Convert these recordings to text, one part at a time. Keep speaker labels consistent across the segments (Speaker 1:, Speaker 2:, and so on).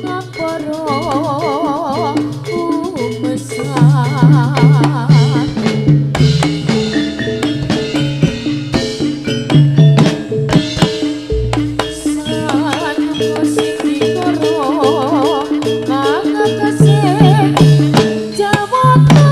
Speaker 1: ngapara umesan sanyo sing dikara ngakasih jawata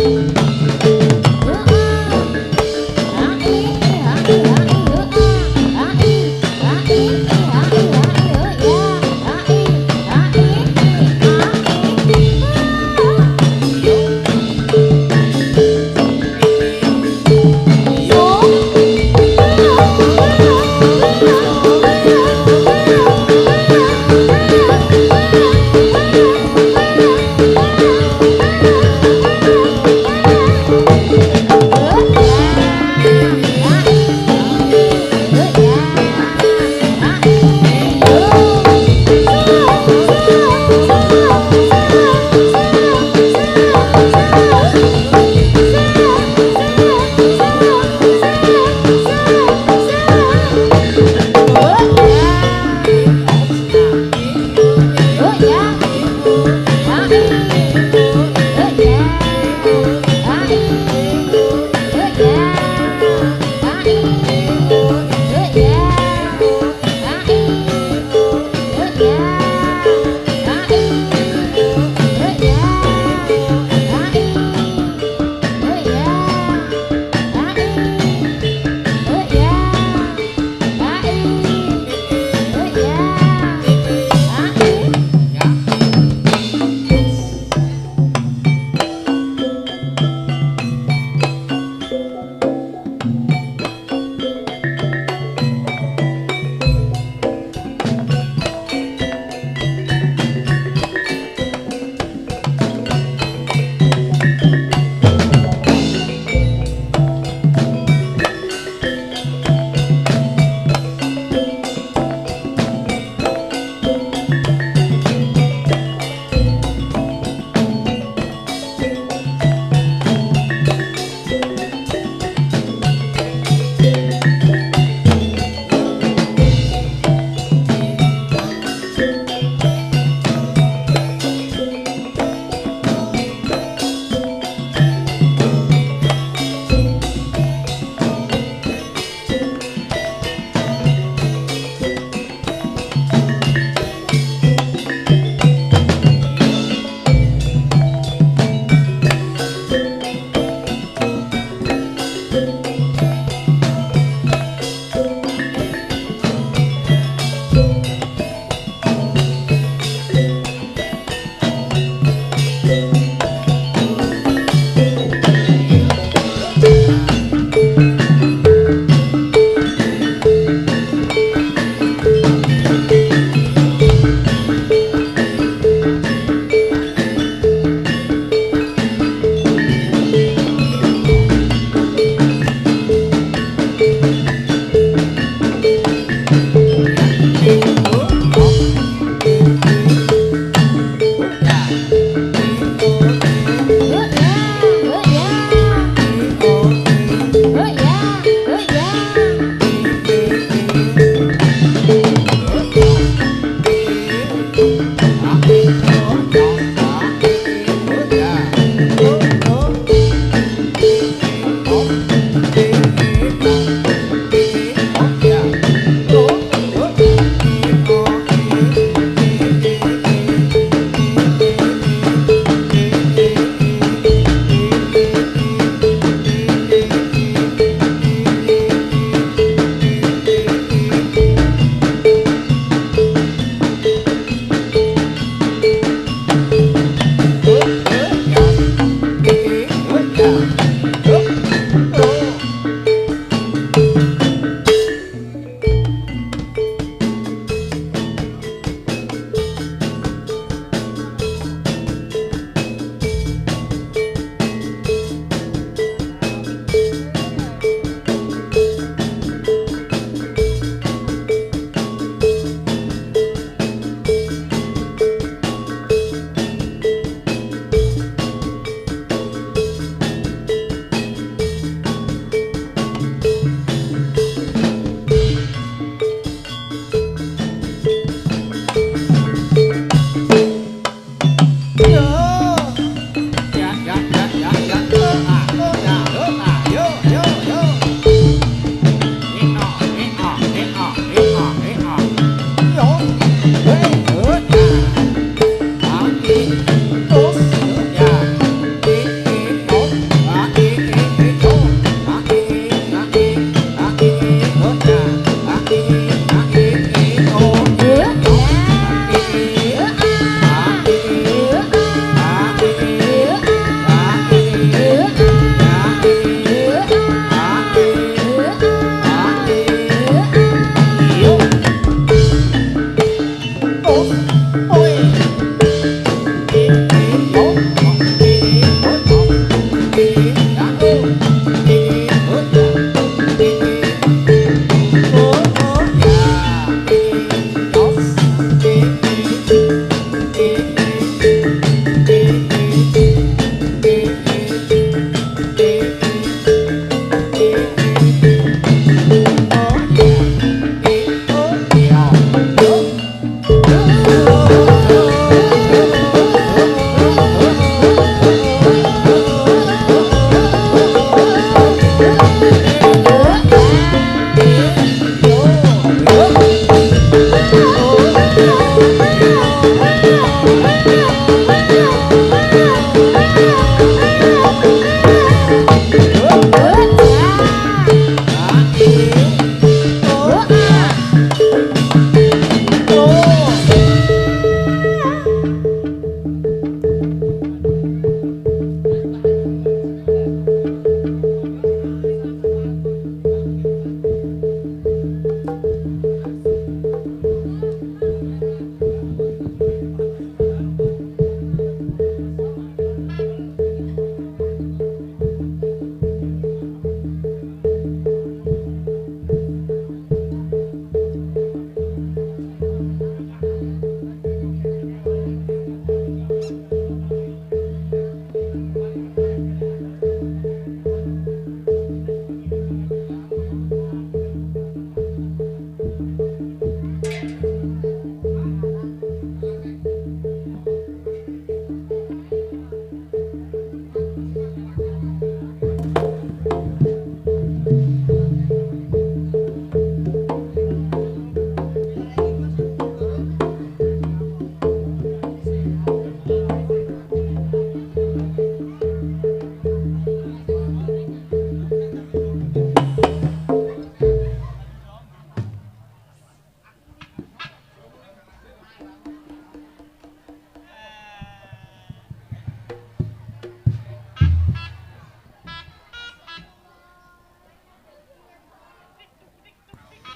Speaker 1: Hãy subscribe cho kênh Ghiền Mì Gõ để không bỏ lỡ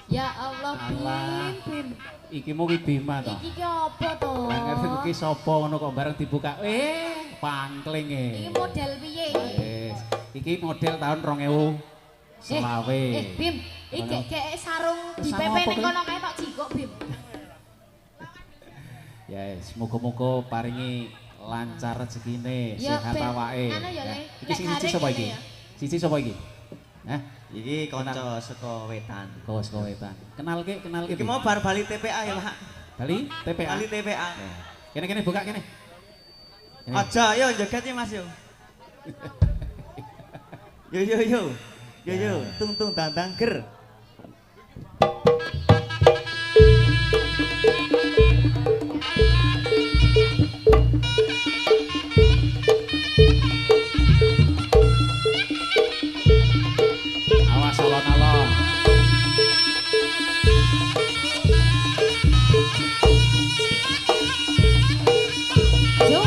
Speaker 1: Ya Allah,
Speaker 2: Alah.
Speaker 1: Bim.
Speaker 2: Iki mau ki Bima to.
Speaker 1: Iki ki apa to?
Speaker 2: Lah ngerti iki sapa ngono kok bareng dibuka. Pangkling e.
Speaker 1: Iki model piye iki?
Speaker 2: Wis. Iki model tahun 2000 selawe.
Speaker 1: Bim, iki kayak sarung di
Speaker 2: Sarung
Speaker 1: PP
Speaker 2: apa
Speaker 1: ning
Speaker 2: kuwi?
Speaker 1: kono kae tok jikok, Bim.
Speaker 2: Ya, muga-muga paringi lancar rezekine,
Speaker 1: Ya,
Speaker 2: sehat
Speaker 1: Ben.
Speaker 2: awake.
Speaker 1: Anu ya,
Speaker 2: Ya.
Speaker 1: Le.
Speaker 2: Iki
Speaker 1: Lek
Speaker 2: sing siji
Speaker 1: garing
Speaker 2: sapa
Speaker 1: ngene
Speaker 2: iki?
Speaker 1: ya.
Speaker 2: Siji sapa iki? Hah?
Speaker 3: Iki kanca saka wetan.
Speaker 2: Kos kowetan. Kenalke.
Speaker 3: Iki mau bar bali TPA ya, Pak.
Speaker 2: Bali TPA.
Speaker 3: Bali TPA.
Speaker 2: Kene buka kene. Kene.
Speaker 3: Aja yo joget ya Mas yo. Yo yo yo. Yo yo, tung tung tandang ger.
Speaker 2: Awas alon-alon.
Speaker 1: Yo.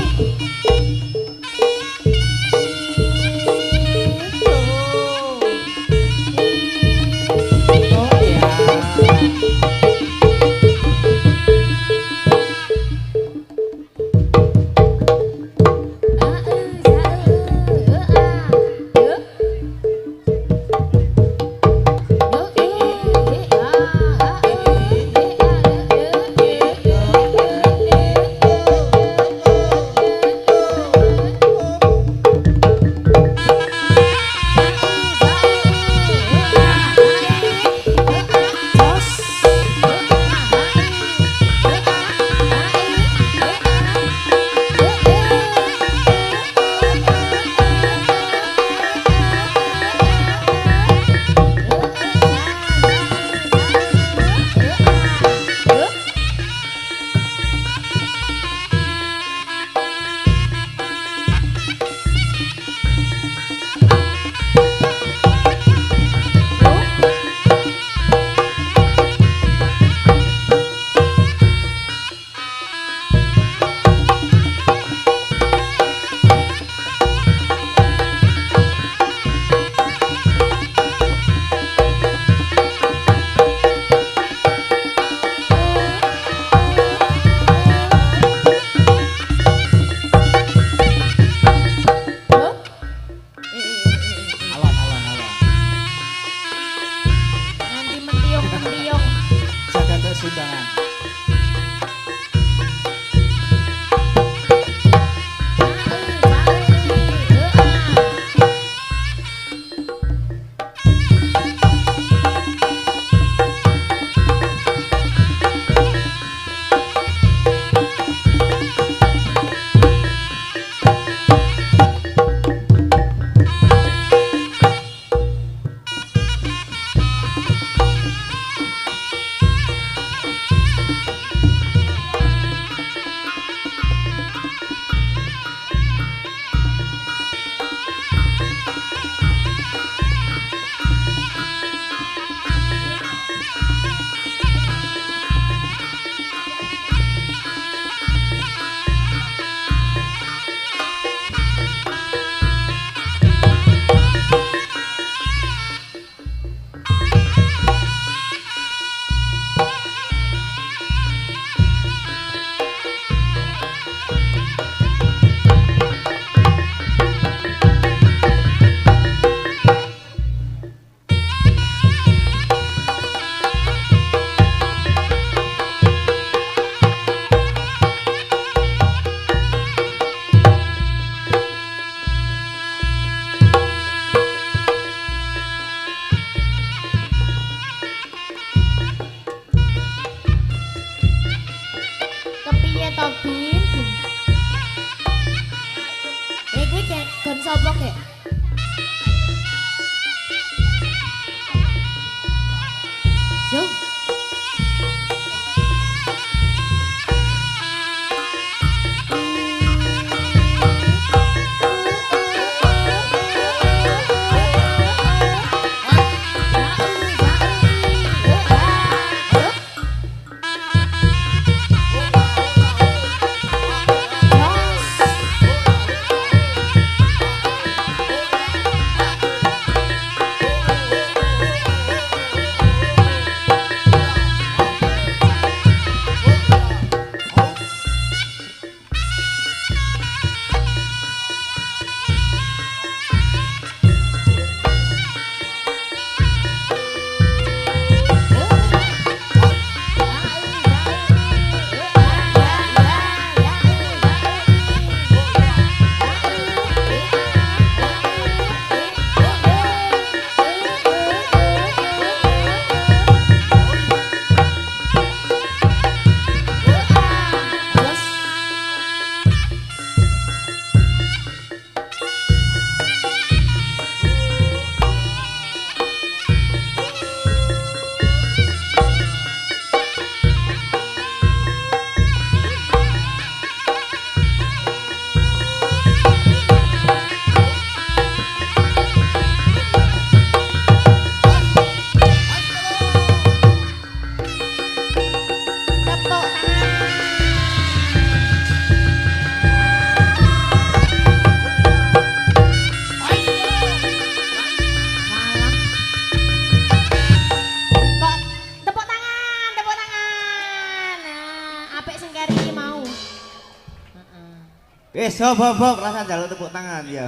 Speaker 3: Bok, rasa jaluk tepuk tangan ya.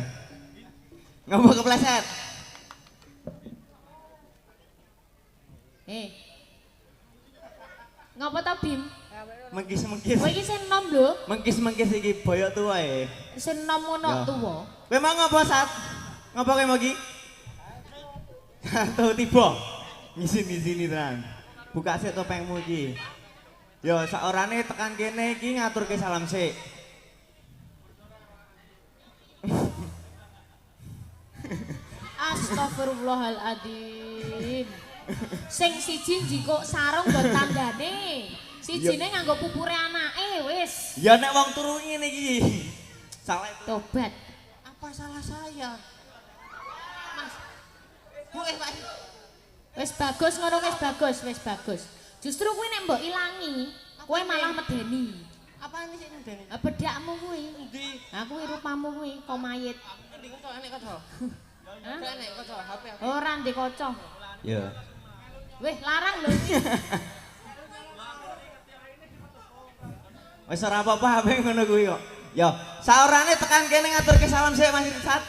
Speaker 3: Ngopo kepleset?
Speaker 1: Ngapa ta Bim?
Speaker 3: Mengkis-mengkis.
Speaker 1: Kowe iki sing nom lho.
Speaker 3: Mengkis-mengkis iki boyok tuwae.
Speaker 1: Sing nom ngono
Speaker 3: Ya.
Speaker 1: tuwa.
Speaker 3: Kowe mau ngopo Sat? Ngopo kowe mau iki? Satu tiba. Ngisi-ngisini tenan. Buka sik topengmu iki. Yo saorane tekan kene iki ngaturke salam sik.
Speaker 1: Astagfirullahaladzim. Sing siji njikuk sarung nggo tandane. Sijine nganggo pupure anake wis.
Speaker 3: Ya nek wong turu ngene iki. Salah
Speaker 1: Tobat.
Speaker 3: apa salah saya?
Speaker 1: Mas,
Speaker 3: Pak.
Speaker 1: wis bagus ngono wis bagus. Justru kuwi nek mbok ilangi, kowe malah medeni.
Speaker 3: Apa ini sih ndene?
Speaker 1: Bedakmu kuwi.
Speaker 3: Endi?
Speaker 1: Aku rupamu kuwi kok mayit.
Speaker 3: Endi kok enek kaca?
Speaker 1: Hah?
Speaker 3: Enek kaca HP aku.
Speaker 1: Ora ndek kaca.
Speaker 3: Ya.
Speaker 1: Wih, larang lho iki.
Speaker 3: Wis ora apa-apa HP ngono kuwi kok. Ya, saurane tekan kene ngaturke salam sik Mas Sat.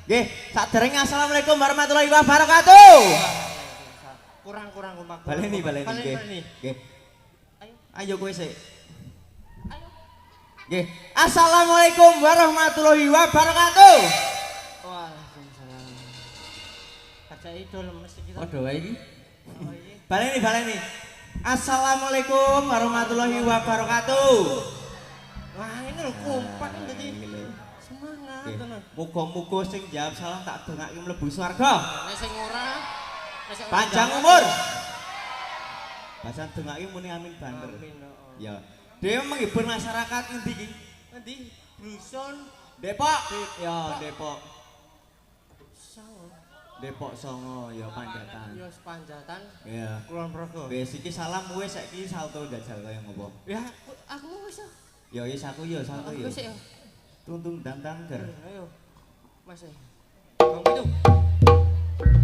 Speaker 3: Nggih, saderenge assalamualaikum warahmatullahi wabarakatuh.
Speaker 4: Kurang kompak.
Speaker 3: Baleni nggih.
Speaker 4: Baleni.
Speaker 3: Nggih. Ayo kowe sik. Ayo. Nggih. Assalamualaikum warahmatullahi wabarakatuh.
Speaker 4: Waalaikumsalam. Kaca idol mesti kita.
Speaker 3: Padha wae iki.
Speaker 4: Oh iya.
Speaker 3: Baleni. Assalamualaikum warahmatullahi wabarakatuh.
Speaker 4: Wah, ini lho kompak tadi. Semangat
Speaker 3: Nggih.
Speaker 4: tenan.
Speaker 3: Muga-muga sing jawab salah tak dongake mlebu swarga.
Speaker 4: Nek sing ora
Speaker 3: Panjang umur. Bahasan dongake muni amin banter.
Speaker 4: Amin. Oh.
Speaker 3: Ya. Dhewe menghibur masyarakat ngendi iki?
Speaker 4: Nanti Bruson
Speaker 3: Depok. Ya, Depok.
Speaker 4: Songo.
Speaker 3: Depok Songo ya Panjatan.
Speaker 4: Yo sepanjatan
Speaker 3: Ya.
Speaker 4: Kulon Progo.
Speaker 3: Wis iki salam wis saiki salto njajal kaya ngopo.
Speaker 4: Ya, aku wis.
Speaker 3: Ya wis aku ya salto ya.
Speaker 4: Wis ya.
Speaker 3: Tuntung dantang ger.
Speaker 4: Ayo. Mas. Bang itu.
Speaker 1: Ya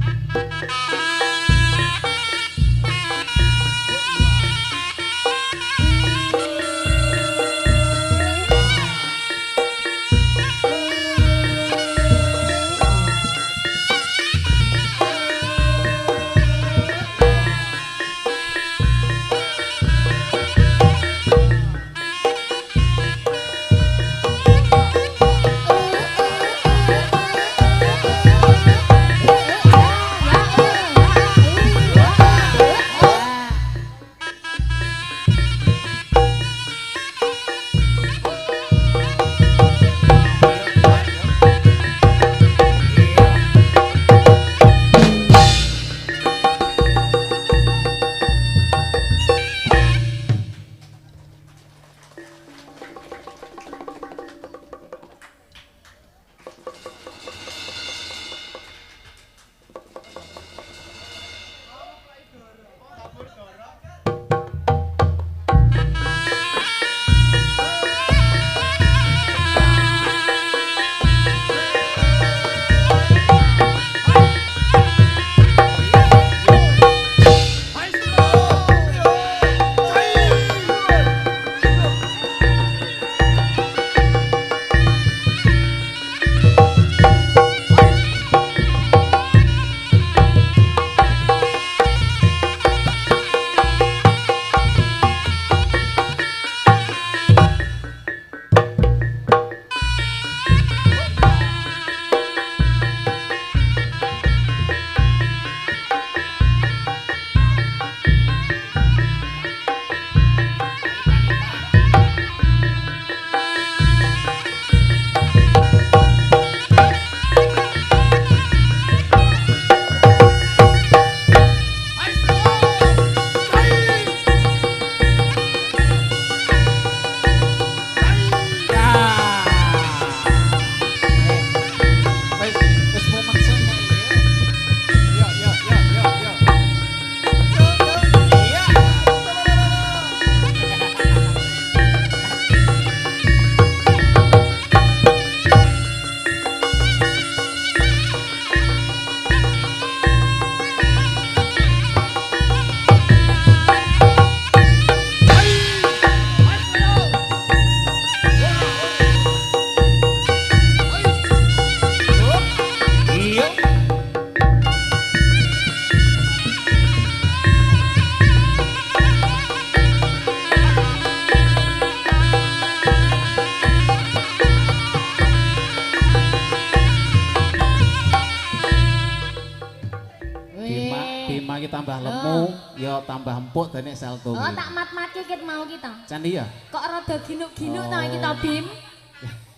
Speaker 2: iki tambah lemu, ya tambah empuk dene salto.
Speaker 1: Oh, tak mat-matke ket mau kita.
Speaker 2: Candi ya?
Speaker 1: Kok rada ginuk-ginuk ta iki to, Bim?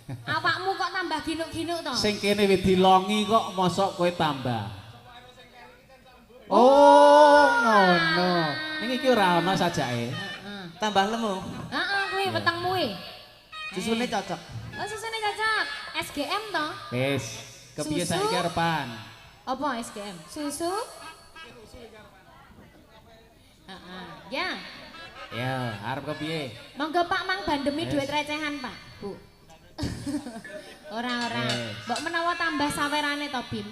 Speaker 1: Awakmu kok tambah ginuk-ginuk to?
Speaker 2: Sing kene wis dilongi kok mosok kowe tambah. Oh, ngono. Ning iki ora ana sajake.
Speaker 3: Tambah lemu.
Speaker 1: Heeh, kuwi wetengmu e.
Speaker 3: Susune cocok.
Speaker 1: Oh, susune cocok. SGM to?
Speaker 2: Wis, kepiye
Speaker 1: Susu?
Speaker 2: saiki arepan?
Speaker 1: Apa SGM? Susu? Heeh, ya.
Speaker 2: Ya, arep kepiye?
Speaker 1: Monggo Pak Mang bandemi
Speaker 2: Yes.
Speaker 1: duit recehan, Pak. Bu. Ora.
Speaker 2: Yes.
Speaker 1: Mbok menawa tambah sawerane to, Bim.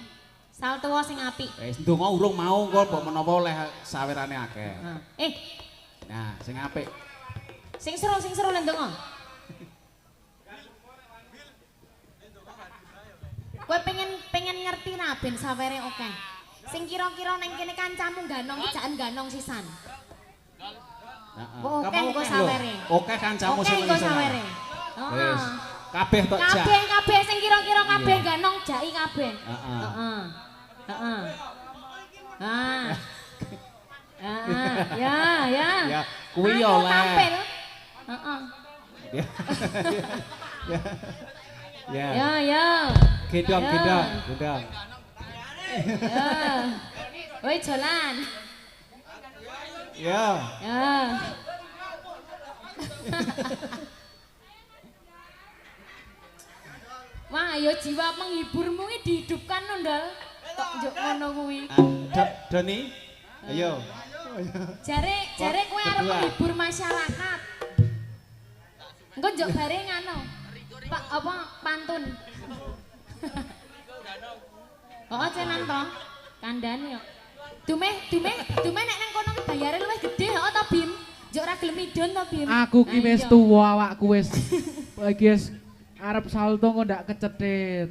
Speaker 1: Saltua sing apik.
Speaker 2: Wis ndonga urung mau kok mbok menawa oleh sawerane akeh.
Speaker 1: Eh,
Speaker 2: Nah, sing apik.
Speaker 1: sing seru lan ndonga. Kowe pengen ngerti ra ben sawere oke. Sing kira-kira ning kene kancamu ganong iki jangan ganong sisan.
Speaker 2: Heeh.
Speaker 1: Oh, oke,
Speaker 2: Kamu
Speaker 1: engko
Speaker 2: lho.
Speaker 1: sawere.
Speaker 2: Oke kancamu
Speaker 1: Oke
Speaker 2: sing
Speaker 1: engko
Speaker 2: ngisor.
Speaker 1: sawere.
Speaker 2: Wis. Kabeh tok jak.
Speaker 1: Kabeh sing kira-kira kabeh
Speaker 2: Iya.
Speaker 1: ganong jaki kabeh.
Speaker 2: Heeh.
Speaker 1: Heeh. Heeh. Ah. Ya.
Speaker 2: Ya, kuwi
Speaker 1: Ayo,
Speaker 2: yo oleh.
Speaker 1: tampil. Heeh.
Speaker 2: Ya. Ya.
Speaker 1: Ya.
Speaker 2: Gendong.
Speaker 1: Ya. Woi jalan.
Speaker 2: Ya.
Speaker 1: Ya. Wah, ayo jiwa penghiburmu ini dihidupkan lho, Ndol. Kok njuk ngono kuwi.
Speaker 2: Doni. Ayo.
Speaker 1: Jare kowe arep
Speaker 2: berdua.
Speaker 1: menghibur masyarakat. Engko njuk bare ngono. Pak apa pantun. Oh, cenan to. Kandhane yo. Dume nek nang kono bayare luwih gedhe kok to, Bim. Njuk ora gelem idon to, Bim.
Speaker 5: Aku ki
Speaker 1: Nah,
Speaker 5: wis
Speaker 1: iya.
Speaker 5: tuwa awakku wis wis arep salto kok ndak kecetit.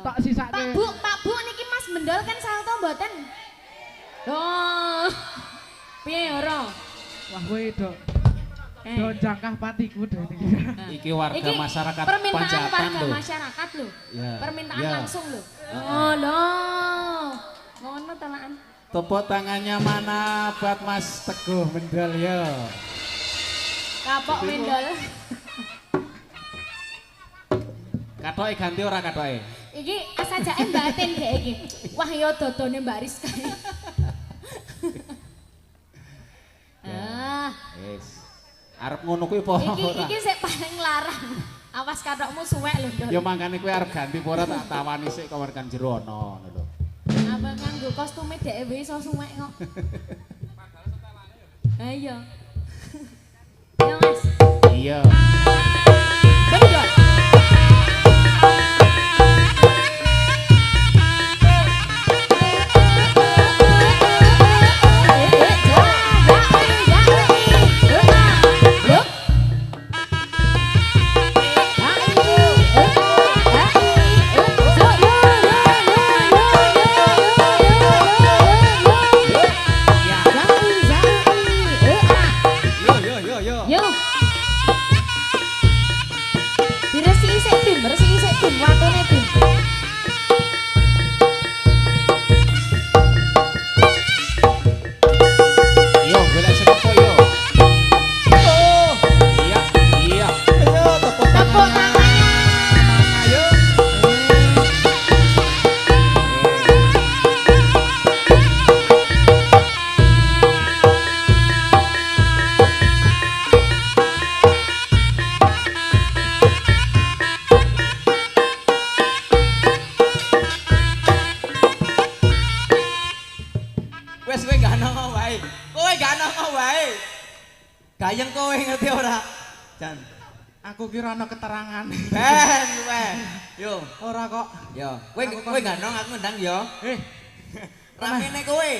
Speaker 5: Tak sisake.
Speaker 1: Pak Bu niki Mas Mendol kan salto mboten? Oh. Piye ora?
Speaker 5: Wah kowe do
Speaker 1: Eh.
Speaker 5: do jangkah patiku deh iki.
Speaker 2: Iki warga
Speaker 1: Iki
Speaker 2: masyarakat
Speaker 1: permintaan
Speaker 2: Panjatan
Speaker 1: warga
Speaker 2: lho.
Speaker 1: masyarakat lho.
Speaker 2: Ya.
Speaker 1: Permintaan
Speaker 2: Ya.
Speaker 1: langsung lho. Oh lho. Ngono telaan.
Speaker 2: Tepuk tangannya mana buat Mas Teguh Mendol ya.
Speaker 1: Kapok Mendol.
Speaker 2: Katoke ganti ora katoke?
Speaker 1: Iki asajake batin dhek iki. Wah ya dodone Mbak Rizka. Ah,
Speaker 2: Wis. Arep ngono kuwi apa ora?
Speaker 1: iki sik paling larang. Awas katokmu suwek lho, Ndol.
Speaker 2: Ya mangkane kuwi arep ganti apa ora tak tawani sik kok kan jero ana ngono lho.
Speaker 1: Abang nganggo kostume dhewe iso suwek kok. Ha iya. Ya Mas.
Speaker 2: Iya.
Speaker 1: Mendol.
Speaker 3: Yo.
Speaker 1: Yo. Diresiki sik Bim, watune Bim.
Speaker 2: Yo golek sing apa yo?
Speaker 3: Oh,
Speaker 2: Iya, iya.
Speaker 3: ayo tepuk
Speaker 1: Tepuk
Speaker 3: tangannya.
Speaker 1: tangannya.
Speaker 3: Ayo. Wes kowe gak nongo wae. Kowe gak nongo wae. Gayeng kowe ngerti ora? Jan.
Speaker 5: Aku kira ana keterangan.
Speaker 3: Ben kowe. Yo,
Speaker 5: Ora kok.
Speaker 3: yo. Kowe gak nong aku ndang yo. Ramene kowe.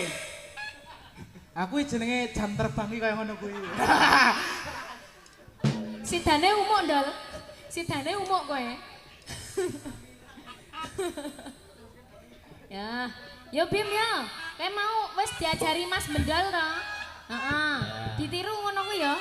Speaker 5: Aku jenenge jam terbang iki kaya ngono kuwi.
Speaker 1: Sidane umuk, Ndol. Sidane umuk kowe. Ya, yo Bim ya. Kowe mau wis diajari Mas Mendol to? Heeh. Ditiru ngono kuwi ya.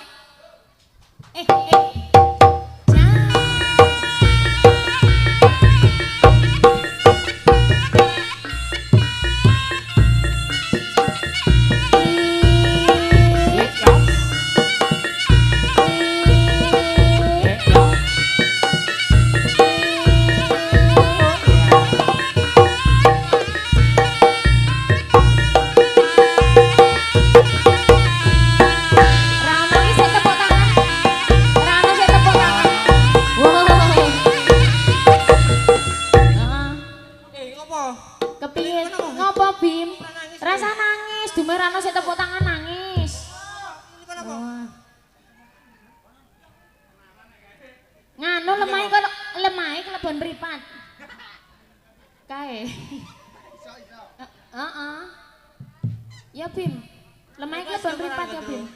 Speaker 4: Apa?
Speaker 1: Kepiye? Ngopo Bim? Rasa nangis, dume rano sik tepuk tangan nangis. Oh. Nganu lemai kelebon mripat. Kae. Heeh. Ya Bim. Lemai kelebon mripat ya Bim.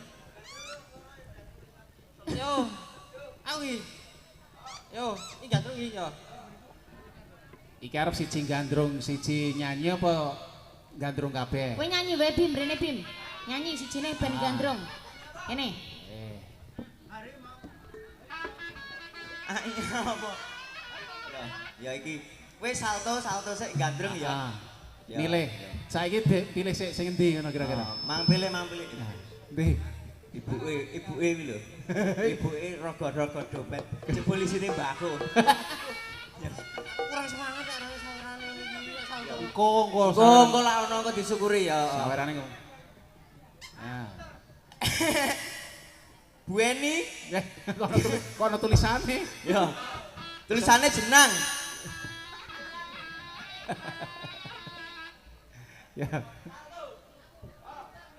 Speaker 4: Yo. Aku iki. Yo, iki gandrung iki yo.
Speaker 2: Iki arep siji gandrung, siji nyanyi apa gandrung kabeh?
Speaker 1: Kowe nyanyi wae Bim, rene Bim. Nyanyi sijine ben gandrung. Kene.
Speaker 3: Ah iya apa? Ya iki wis salto sik gandrung ya. Ya.
Speaker 2: Milih. Saiki pilih sing endi ngono kira-kira.
Speaker 3: Mang pilih.
Speaker 2: Ndi?
Speaker 3: Ibuke iki lho. Ibuke rogo-rogo dompet. Jebul isine mbako.
Speaker 4: Kurang semangat nek nang sawerane iki saldo.
Speaker 3: Engko lak ono kok disyukuri ya.
Speaker 2: Sawerane kok. Nah.
Speaker 3: Bueni
Speaker 2: Kono tulisane.
Speaker 3: ya. Tulisannya jenang.
Speaker 2: Ya.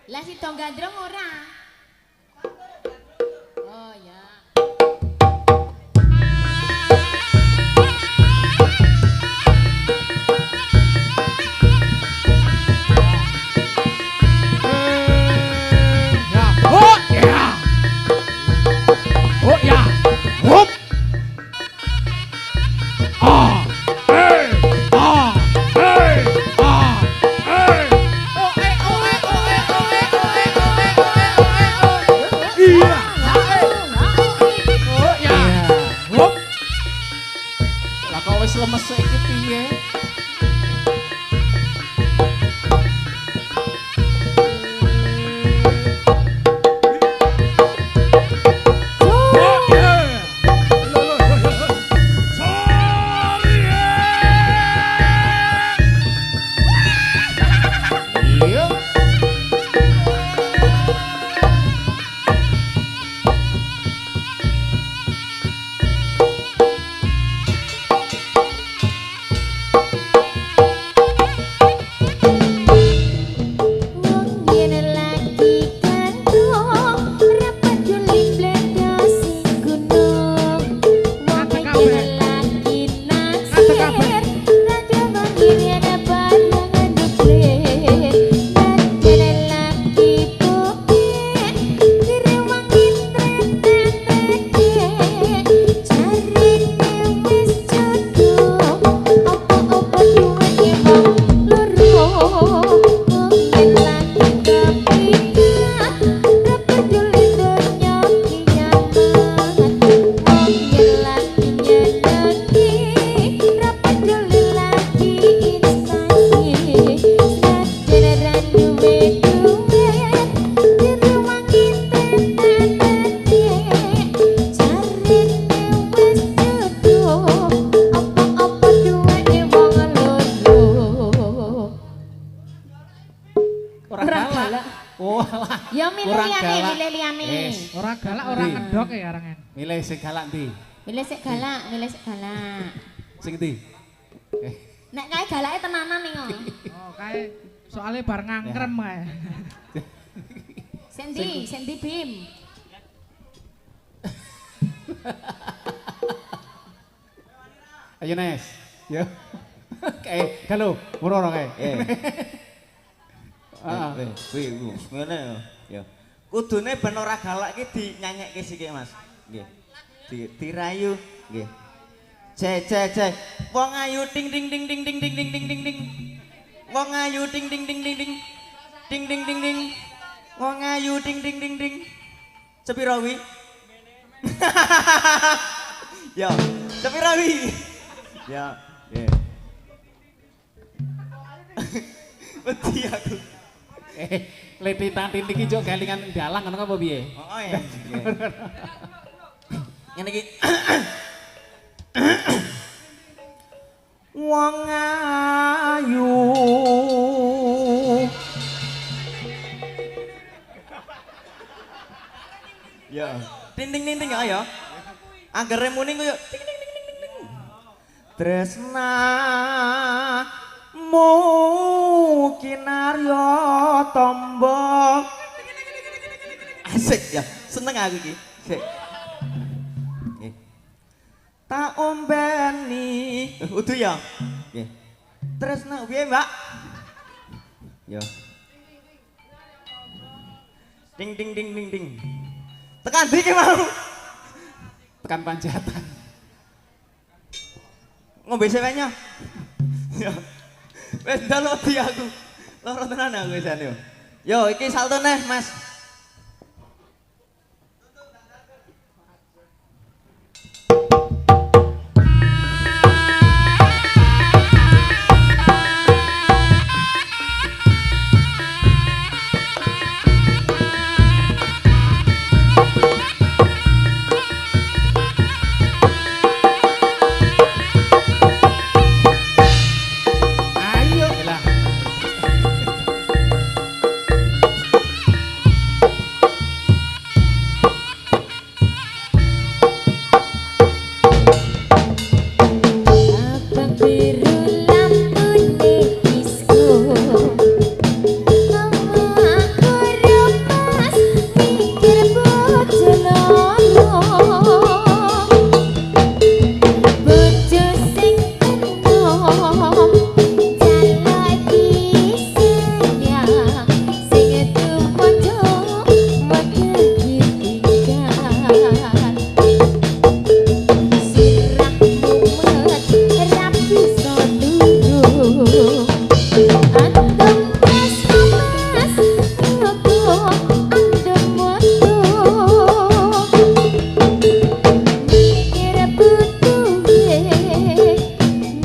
Speaker 1: Lah si dong gandrung ora. Oh ya.
Speaker 5: Oh ya. Hop. Ah. Hey. Ah. Hey. Ah. Hey. Iya. Oh ya. Hop.
Speaker 2: Lah kok wis lemes iki piye? Iya.
Speaker 1: Wong yen lagi gandrung rapat julik bledasi gunung. Wong yen lagi naksir raja manggil yen barengan duplik. Dan yen lagi bukit direwangin tret-tret-tret. Jarine wis jodoh apa-apa duweke wong loro. Wong yen lagi kepikat rapat julik donya kiamat. Wong yen lagi nyenengi rapat julik lagi instansi. Saderan duwe duit direwangin tret-tret-tret. Jarine wis jodoh apa-apa duweke wong loro.
Speaker 2: Ora
Speaker 1: Ora
Speaker 2: galak.
Speaker 1: galak.
Speaker 2: Oh, alah.
Speaker 1: Ya milih
Speaker 2: Kurang
Speaker 1: liyane,
Speaker 2: galak.
Speaker 1: milih liyane.
Speaker 2: Wis.
Speaker 5: Ora galak, ora
Speaker 2: Ndi?
Speaker 5: ngedok ya arangen.
Speaker 2: Milih sing galak ndi?
Speaker 1: Milih sik galak, milih sik galak.
Speaker 2: Sing ndi?
Speaker 1: Nek kae galake tenanan ning kok.
Speaker 5: Oh, kae soalnya bar ngangkrem kae.
Speaker 1: Sendi Bim.
Speaker 2: Ayo Nes. Yo. Kae, kalau murah kae. Ah.
Speaker 3: Ngene ya. Ya. Kudune ben ora galak iki dinyanyekke sithik Mas. Nggih. Dirayu, nggih. Je. Wong ayu ting ting ting ting ting ting ting ting ting ting. Wong ayu ting ting ting ting ting. Ting ting ting ting. Wong ayu ting ting ting ting. Sepiro wi? Ya, sepiro wi? Ya, ya. Wedi aku.
Speaker 2: Letitan titik iki jok galingan dalang ngono apa piye?
Speaker 3: Oh ya. Ngene iki. Wong ayu. Ya. Ting ting ting ting ya. Anggere muni koyo ting ting ting ting ting. Tresna kinarya tombo. Asik ya, seneng aku iki. Sik. Nggih. Tak ombeni. Udu ya? Nggih. Tresna piye, Mbak? Ya. Ding ding ding ding ding. Tekan ndi ki mau?
Speaker 2: Tekan panjatan.
Speaker 3: Ngombe sewenya. Ya. Wis ndalo di aku. Loro tenan aku wisan yo. Yo iki salto neh, Mas.
Speaker 2: Ayo lah.
Speaker 1: Abang biru lampune disco. Aku remas mikir bojo loro. Bojo sing enom jaluk disayang, sing tumojo model ditinggal. Sirahmu rapi soduru. Andem mas mas aku andem moto. Mikir butuhe,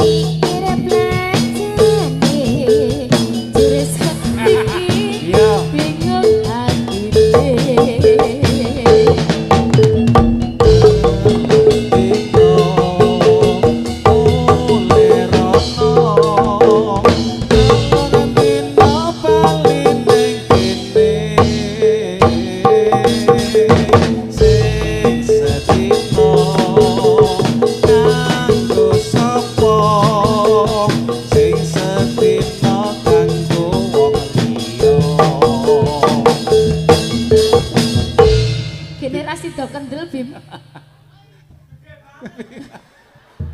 Speaker 1: mikir belanjane. Jurus iki
Speaker 2: Iya.
Speaker 1: bingung atine. Generasi do kendel Bim.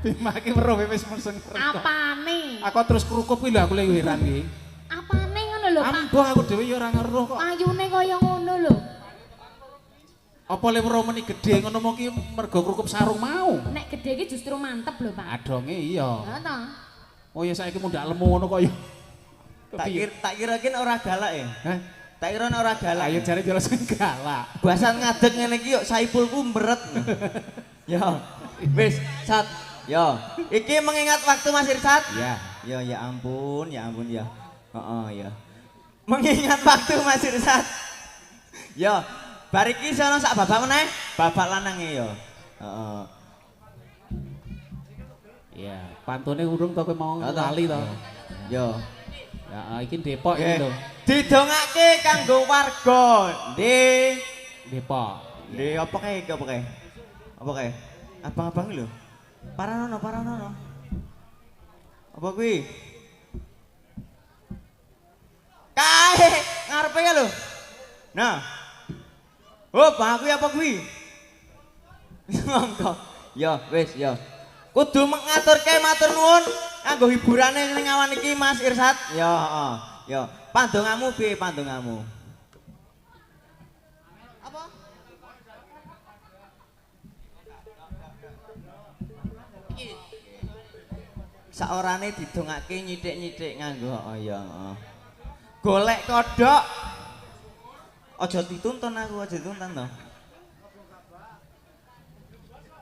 Speaker 2: Bimake weruh wis mesen kerja.
Speaker 1: Apane?
Speaker 2: Aku terus krukup iki lho aku lek heran iki.
Speaker 1: Apane ngono lho, Pak?
Speaker 2: Ambuh aku dhewe ya ora ngeruh kok.
Speaker 1: Ayune kaya ngono lho.
Speaker 2: Apa lek weruh meni gedhe ngono mau ki mergo krukup sarung mau.
Speaker 1: Nek gedhe iki justru mantep lho, Pak.
Speaker 2: Adonge iya.
Speaker 1: Heeh ta?
Speaker 2: Oh ya saiki mundak lemu ngono kok ya.
Speaker 3: Tak kira ki ora galak ya.
Speaker 2: Hah?
Speaker 3: Tak kira ora galak.
Speaker 2: Ayo jare jelas galak.
Speaker 3: Bahasan ngadeg ngene iki yo Saipulku mberet. Yo. Wis, Sat. Yo. Iki mengingat waktu Mas Irsat.
Speaker 2: Iya.
Speaker 3: Yo ya ampun ya. Heeh ya. Mengingat waktu Mas Irsat. Yo, bar iki sono sak babak meneh, babak lanange yo. Heeh.
Speaker 2: Iya, pantune urung to kowe mau
Speaker 3: Heeh,
Speaker 2: lali to.
Speaker 3: Yo.
Speaker 2: Ya iki Depok iki lho.
Speaker 3: Didongake kanggo warga. Ndi
Speaker 2: Depok.
Speaker 3: Ndi apa kae iki apa kae? Apa kae? Abang-abang lho. Paranono. Apa kuwi? Kae ngarepe ya lho. Nah. Oh, bang kuwi apa kuwi? Monggo. Ya, wis ya. Kudu ngaturke matur nuwun kanggo hiburane ning awan iki Mas Irsat. Ya, heeh. Ya, pandongamu piye pandongamu? Apa? Saorane didongake nyithik-nyithik nganggo ya, heeh. Golek kodhok. Aja dituntun aku, aja dituntun to.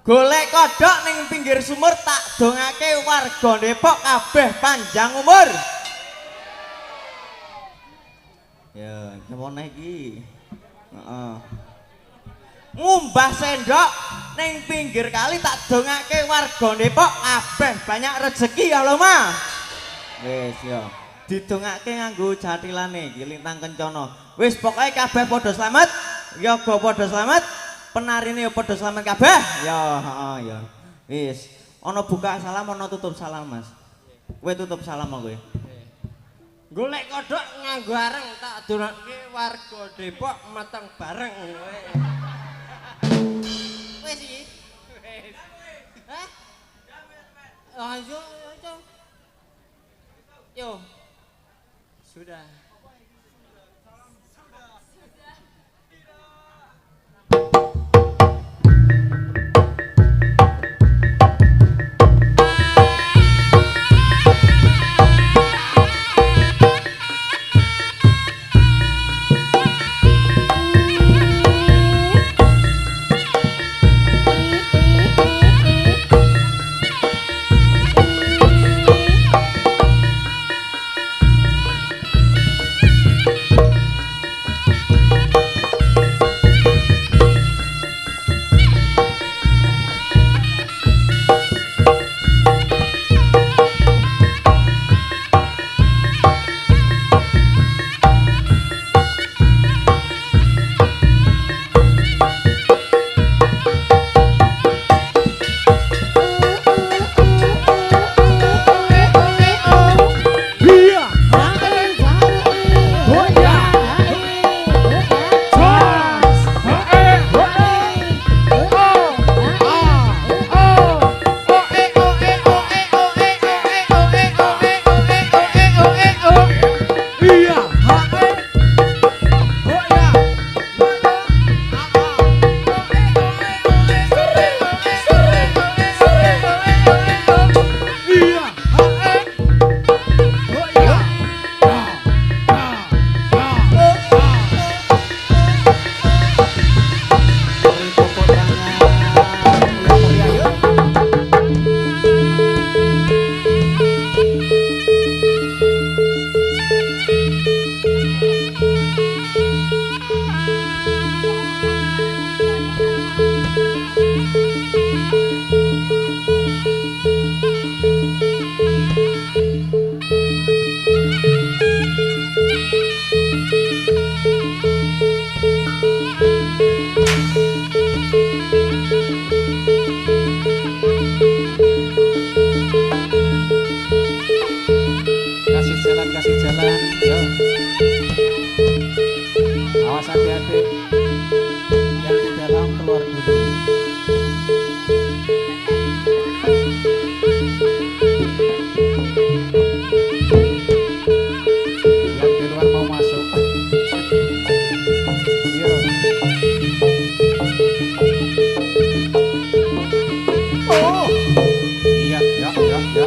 Speaker 3: Golek kodhok ning pinggir sumur tak dongake warga Depok kabeh panjang umur. Ya, gimana iki? Heeh. Ngumbah sendok ning pinggir kali tak dongake warga Depok kabeh banyak rezeki ya lho, Ma. Wis ya. Didongake nganggo jatilane iki lintang kencana. Wis pokoke kabeh padha slamet. Ya go padha slamet. Penarine ya padha slamet kabeh. Ya, heeh ya. Wis, ana buka salam ana tutup salam, Mas. Kowe tutup salam kowe.
Speaker 4: Golek kodhok nganggo areng tak durake warga Depok mateng bareng. Wis iki. Wis. Hah? Ayo, ayo. Yo. Sudah.
Speaker 2: kasih jalan. Yo. Awas hati-hati. Yang di dalam keluar dulu. Yang di luar mau masuk. Yo. Oh. Iya, ya, ya, ya.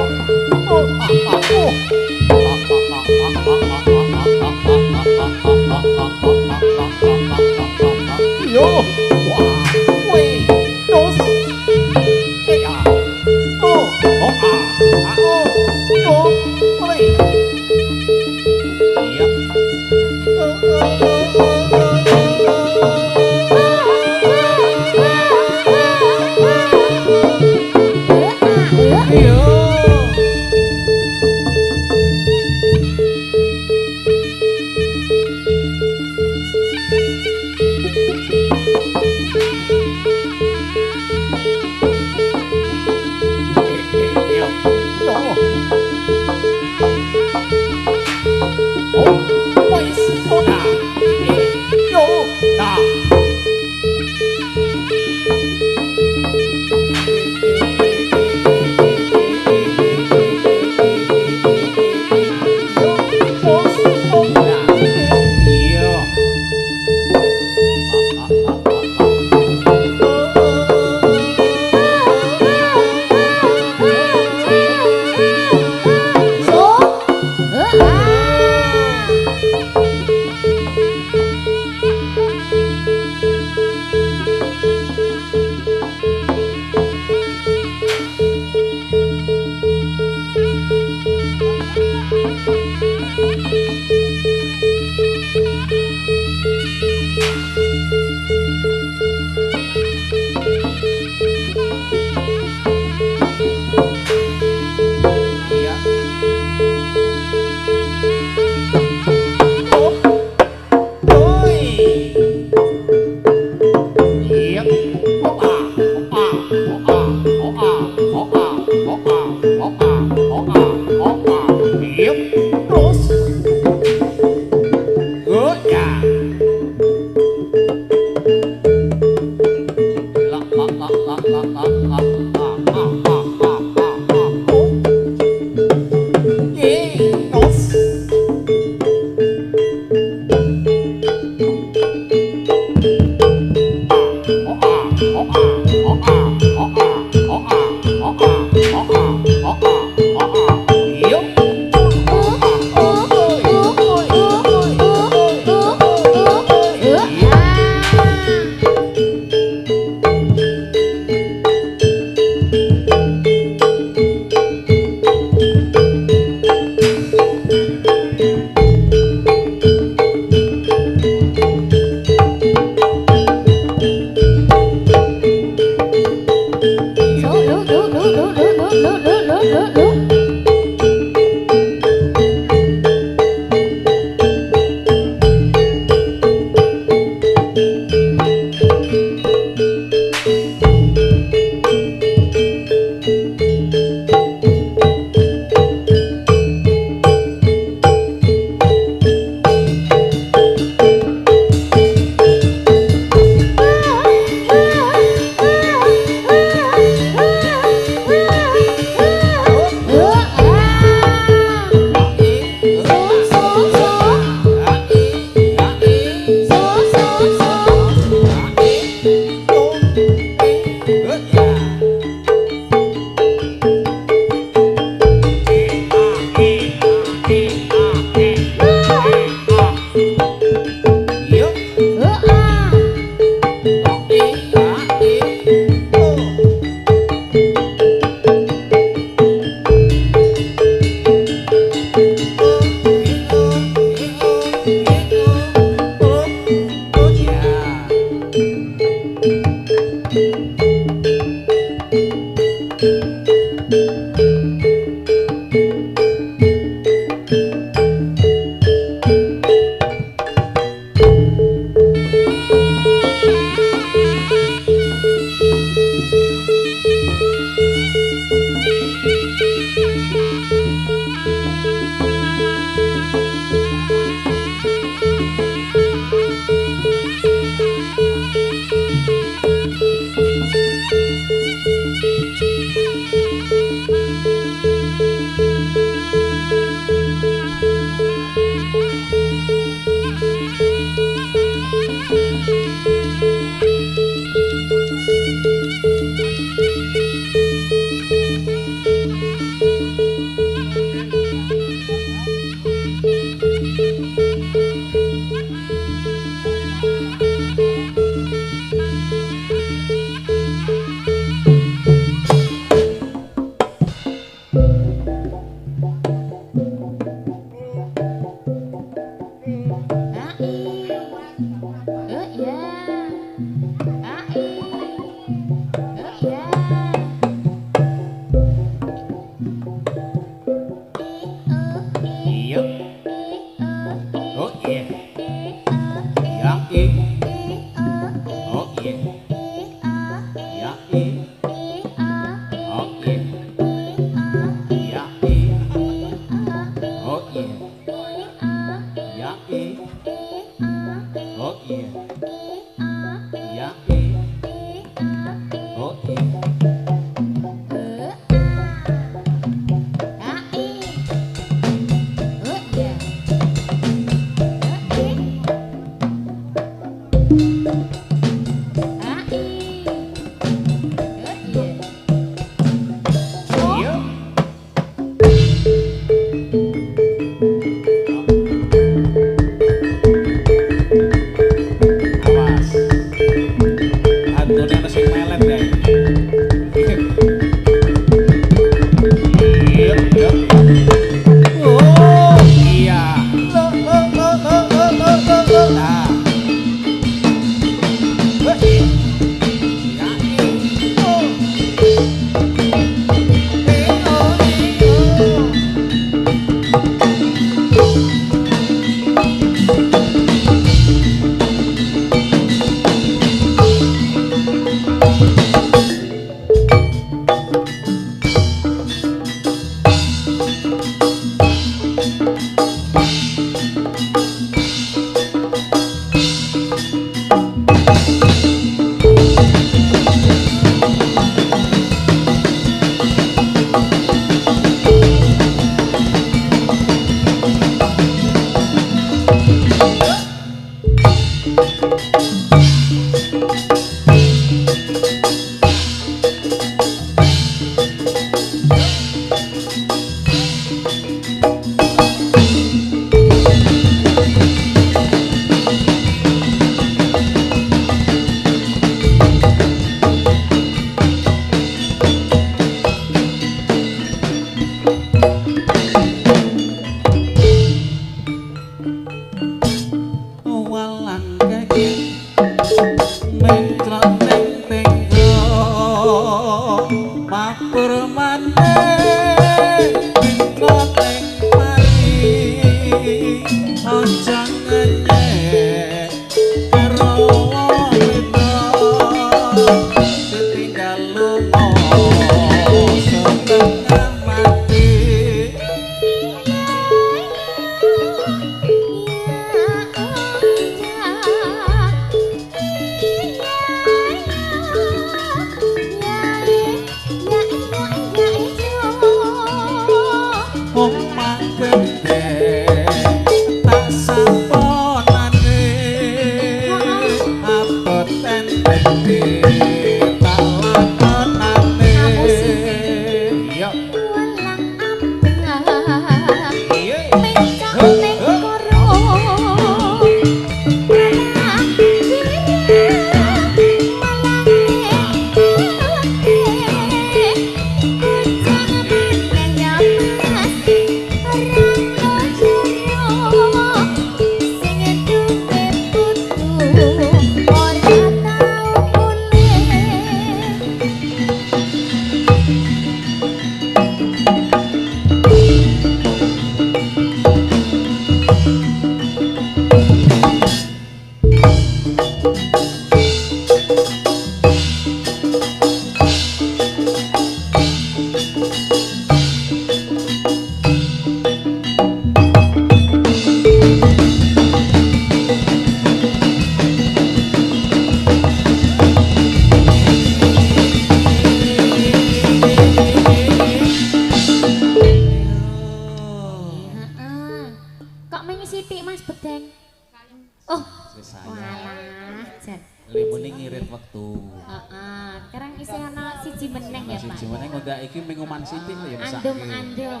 Speaker 1: Andum-andum.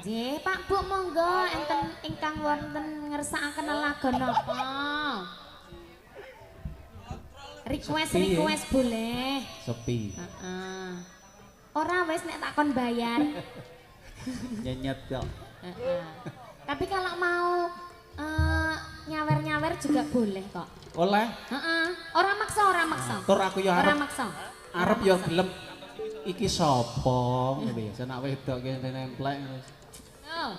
Speaker 1: Nggih, Pak Bu monggo enten ingkang wonten ngersakaken lagu napa? Request boleh.
Speaker 2: Sepi.
Speaker 1: Heeh. Ora wis nek takon bayar.
Speaker 2: Nyenyet kok.
Speaker 1: Tapi kalau mau nyawer-nyawer juga boleh kok.
Speaker 2: Oleh?
Speaker 1: Heeh. Ora maksa.
Speaker 2: Tur aku ya
Speaker 1: Ora
Speaker 2: arep.
Speaker 1: maksa.
Speaker 2: Arep ya gelem iki sapa ngono ya. Senak wedok kene nemplek terus.
Speaker 1: Oh.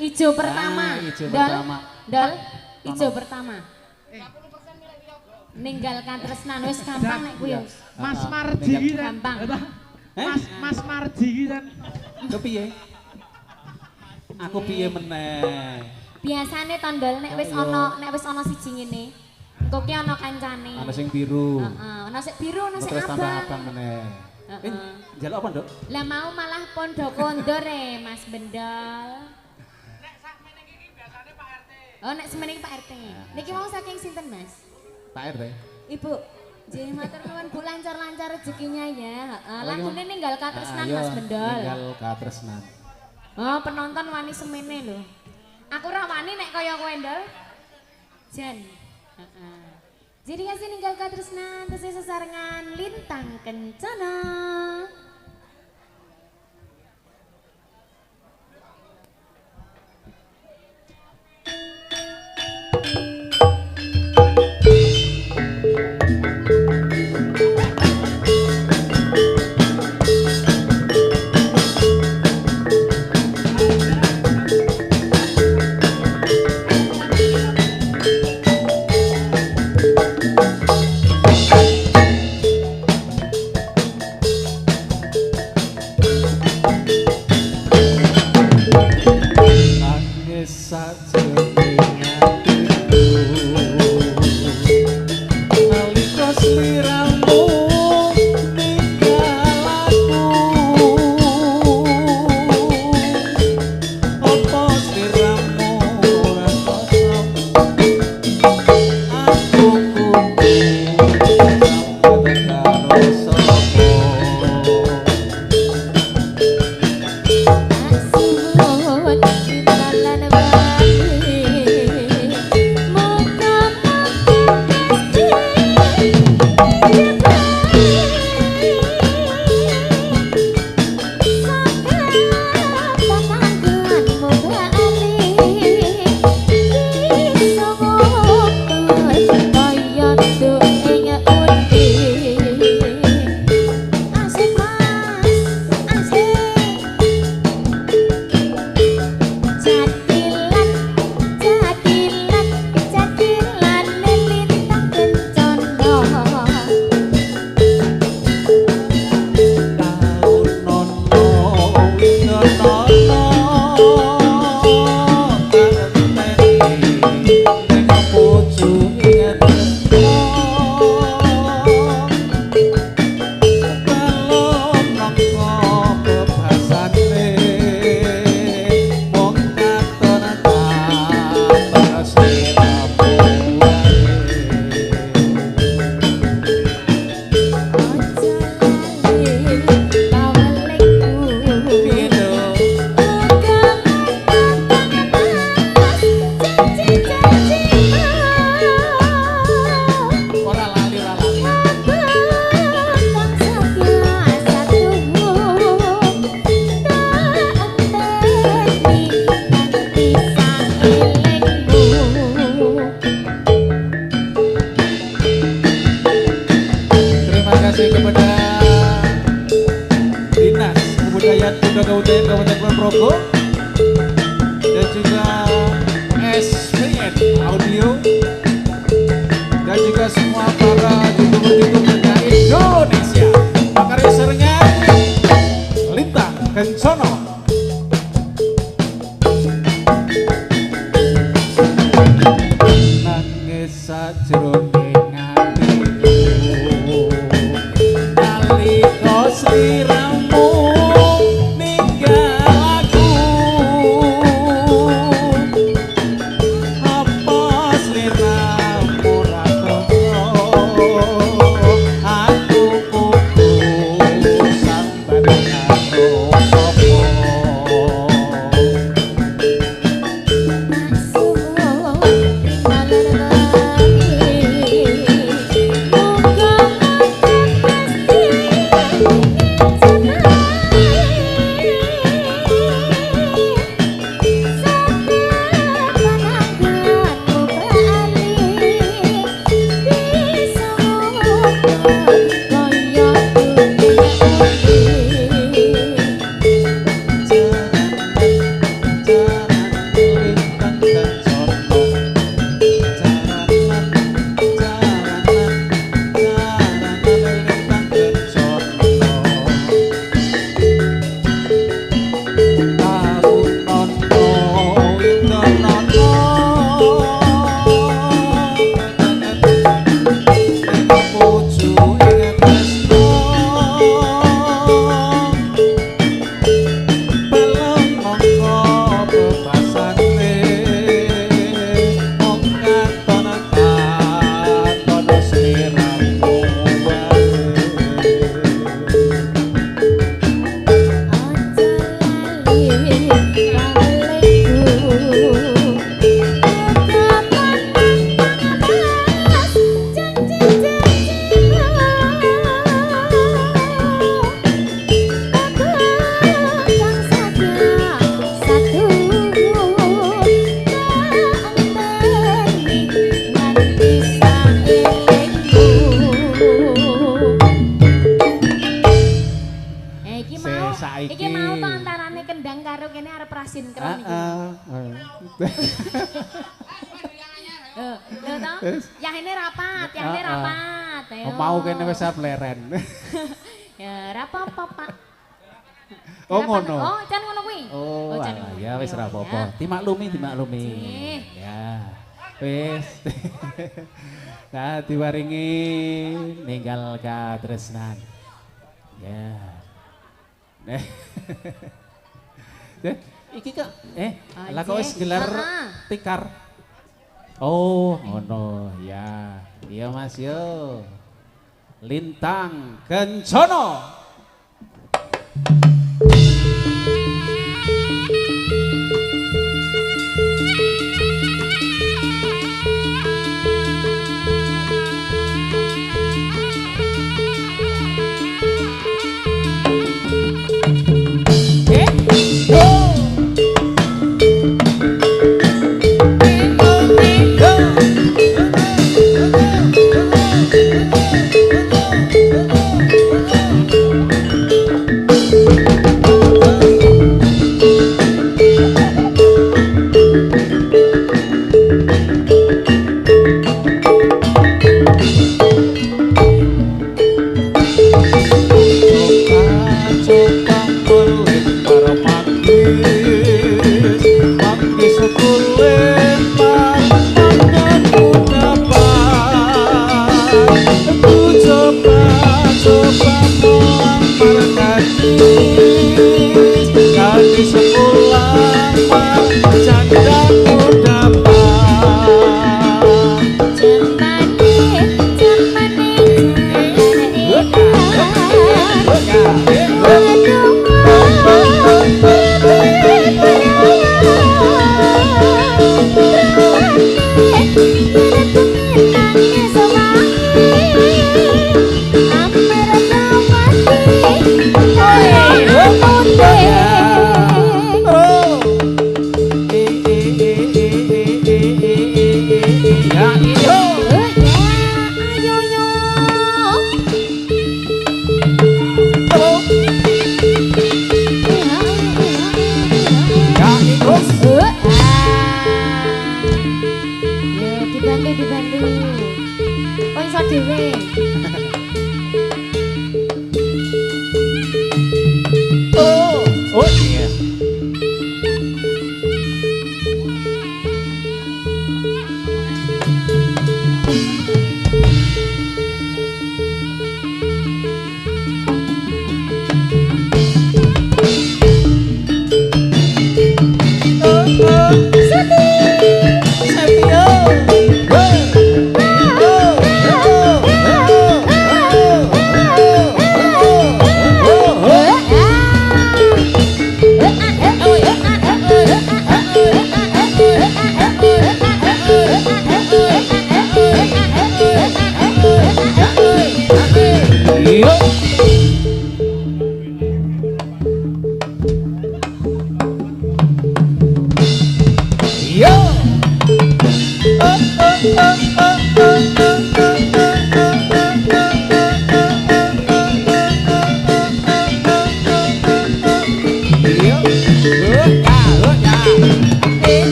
Speaker 2: Ijo
Speaker 1: pertama.
Speaker 2: Ijo pertama.
Speaker 1: Dol. Ijo pertama. Ninggalkan tresnan wis gampang nek kuwi.
Speaker 5: Mas Marji iki
Speaker 1: gampang.
Speaker 5: Mas Marji iki kan.
Speaker 2: Kepiye? Aku piye meneh?
Speaker 1: Biasane tondol nek wis ana siji ngene. Engko ki ana kancane.
Speaker 2: Ana sing biru.
Speaker 1: Heeh, ana sing biru, ana sing
Speaker 2: terus tambah
Speaker 1: abang.
Speaker 2: abang meneh. Njaluk apa, Nduk?
Speaker 1: Lah mau malah pondo kondor Mas Bendol.
Speaker 5: Nek sakmene iki biasane Pak RT.
Speaker 1: Oh, nek semene iki Pak RT. Niki mau saking sinten, Mas?
Speaker 2: Pak RT.
Speaker 1: Ibu. Nggih, matur nuwun Bu, lancar-lancar rezekinya ya. Heeh, lagune ninggal katresnan Mas Bendol.
Speaker 2: Ninggal katresnan.
Speaker 1: Oh, penonton wani semene lho. Aku ora wani nek kaya kowe, Ndol. Jan. Heeh. Jadi kasih ninggal katresnan tesih sesarengan Lintang Kencana.
Speaker 2: Kebudayaan Bunda Kabupaten Kulon Progo dan juga SPN Audio dan juga semua para youtuber-youtubernya Indonesia. Makarya serengan Lintang Kencono. Nangis sajroning atiku nalika sliramu ninggal aku. Apa sliramu ra teko aku kudu sambat karo sapa.
Speaker 1: Iki mau to antarane kendang karo kene arep rasinkron iki. Lho to, yahene rapat, yahene rapat. Ayo.
Speaker 2: Mau kene wis arep leren.
Speaker 1: Ya, ra apa-apa, Pak.
Speaker 2: Oh ngono.
Speaker 1: Oh, jan ngono kuwi.
Speaker 2: Oh,
Speaker 1: jan
Speaker 2: alah,
Speaker 1: ngono.
Speaker 2: ya wis ra apa-apa. Dimaklumi, dimaklumi. Ya. Wis. Nah, diwaringi ninggal katresnan. Ya. Iki kok lah kok wis gelar tikar. Oh, ngono ya. Iya Mas yo. Lintang Kencono.
Speaker 1: Oh,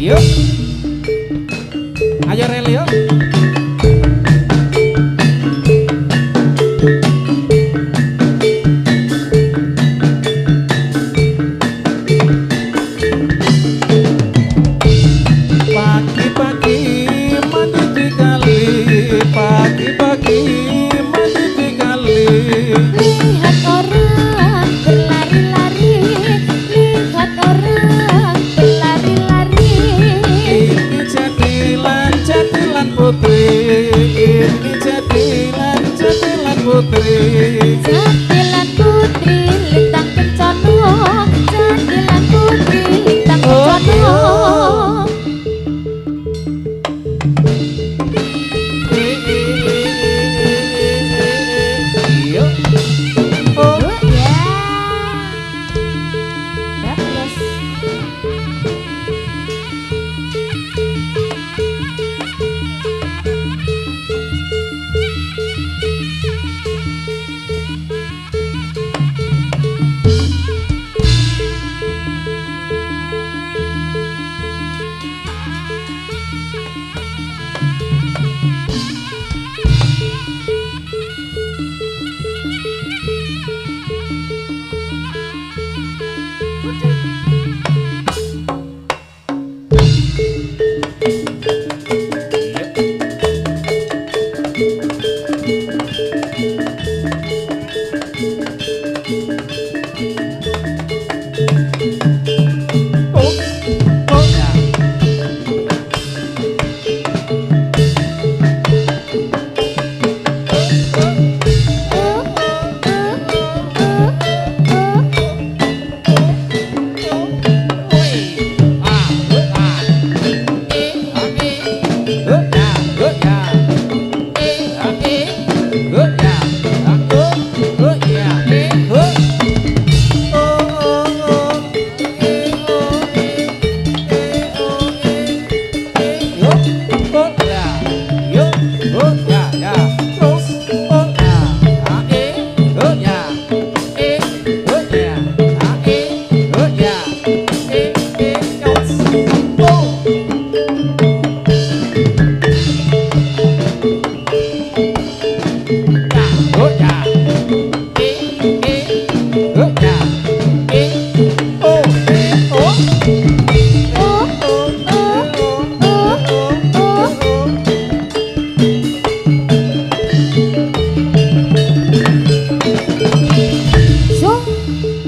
Speaker 2: Yuk. Ayo rel yuk. Pagi-pagi mandi di kali, pagi-pagi mandi di kali.
Speaker 1: Lihat orang berlari-lari, lihat orang berlari-lari.
Speaker 2: Ini jadilan putri, ini jadilan putri.
Speaker 1: Jadilan putri lintang kencana, jadilan putri lintang kencana.
Speaker 2: Yuk. Oh.
Speaker 1: Ya. Bagus.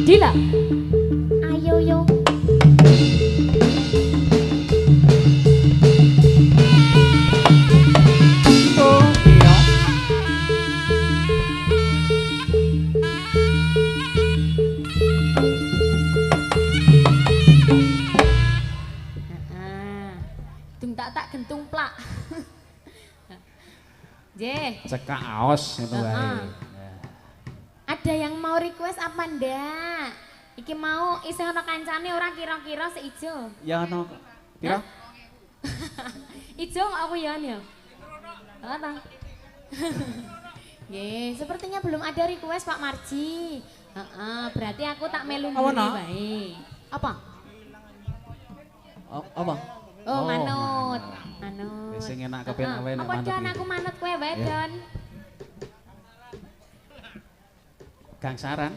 Speaker 1: Dila, ayo yo. Tung tak gentung plak. J.
Speaker 2: Cekak aos ngono wae.
Speaker 1: Ada yang mau request apa ndak? Iki mau isih ana kancane ora kira-kira seijo.
Speaker 2: Ya ono. Pira?
Speaker 1: Ijo kok aku ya ya. Heeh ta. Nggih, sepertinya belum ada request Pak Marji. Heeh, berarti aku tak melu ngene wae. Apa?
Speaker 2: Apa?
Speaker 1: Oh, manut. Manut.
Speaker 2: Sing enak kepen awe nek
Speaker 1: Apa
Speaker 2: manut.
Speaker 1: Don aku manut kowe wae, Don.
Speaker 2: Kang Saran.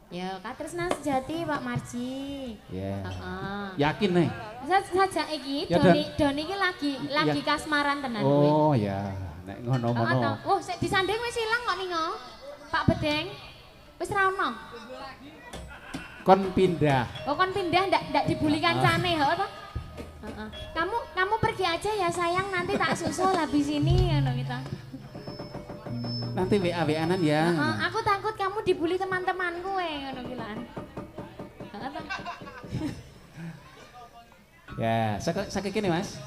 Speaker 1: Ya, Katresna sejati Pak Marji.
Speaker 2: Ya.
Speaker 1: Heeh.
Speaker 2: Yakin nih?
Speaker 1: Saja iki
Speaker 2: Ya,
Speaker 1: Doni iki lagi kasmaran tenan kowe.
Speaker 2: Oh ya, nek ngono-ngono.
Speaker 1: Oh, sik disanding wis ilang kok ningo. Pak Bedeng. Wis ra ono.
Speaker 2: Kon pindah.
Speaker 1: Oh, kon pindah ndak dibuli kancane, heeh toh? Heeh. Kamu pergi aja ya sayang, nanti tak susul habis ini ngono kita.
Speaker 2: Nanti WA-WA-an ya.
Speaker 1: Aku takut kamu dibully teman-temanku ngono ki lan. Heeh toh?
Speaker 2: Ya, sakit kene Mas.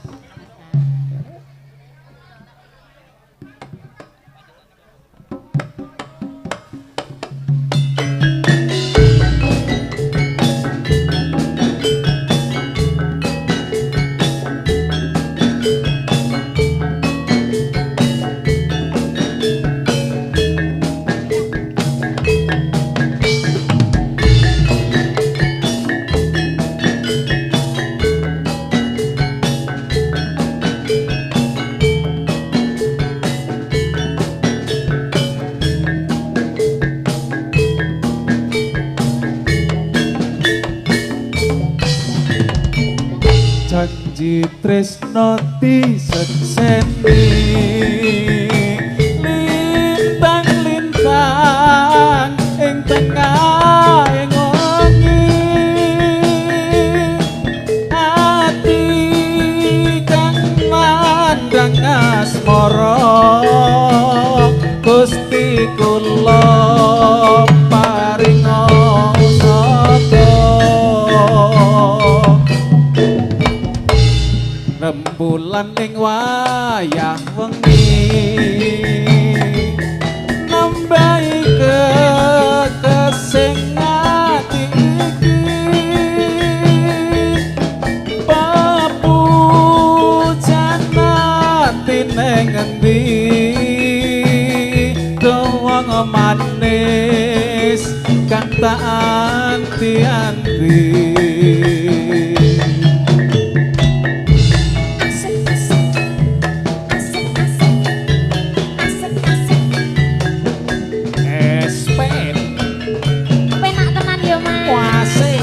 Speaker 2: janji tresno disekseni lintang-lintang ing tengah ing wengi ati kang mandang asmara Gusti kula paringa sata rembulan ing wayah wengi nambahi kekesing ati iki papujan ati ning endi wong manis kang tak anti-anti
Speaker 1: Penak tenan ya, Mas.
Speaker 2: Wasik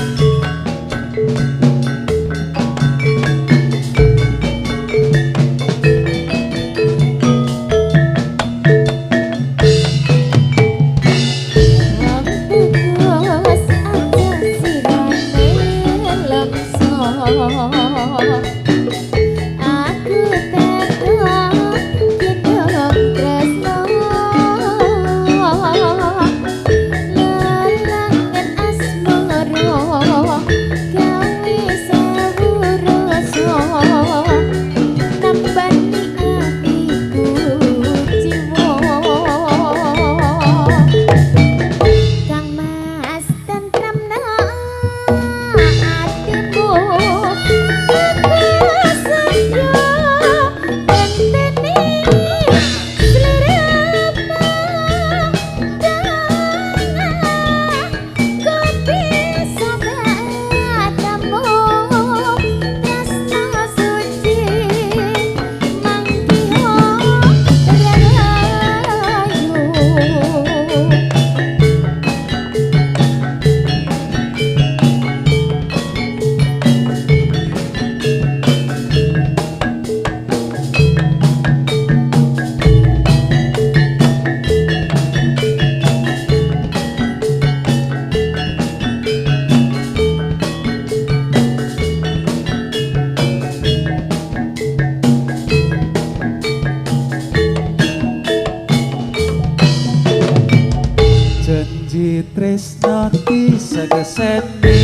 Speaker 2: tresno disegeseni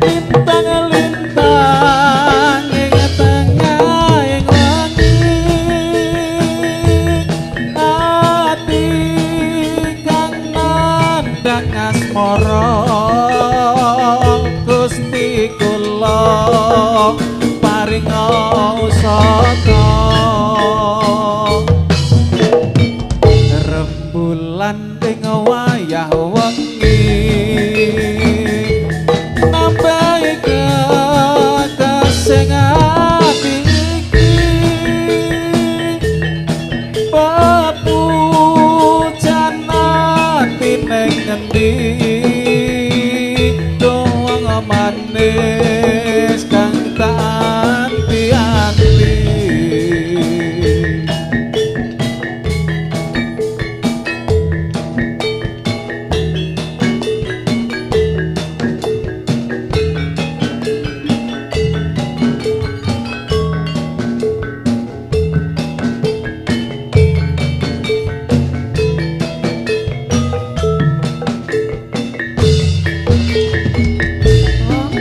Speaker 2: lintang-lintang ing tengah ing wengi ati kang mandang asmara Gusti kula paringa usata rembulan ing wayah wengi nambahi kekesing ati iki papujan ati ning endi doang manis kang tak anti-anti
Speaker 1: Wong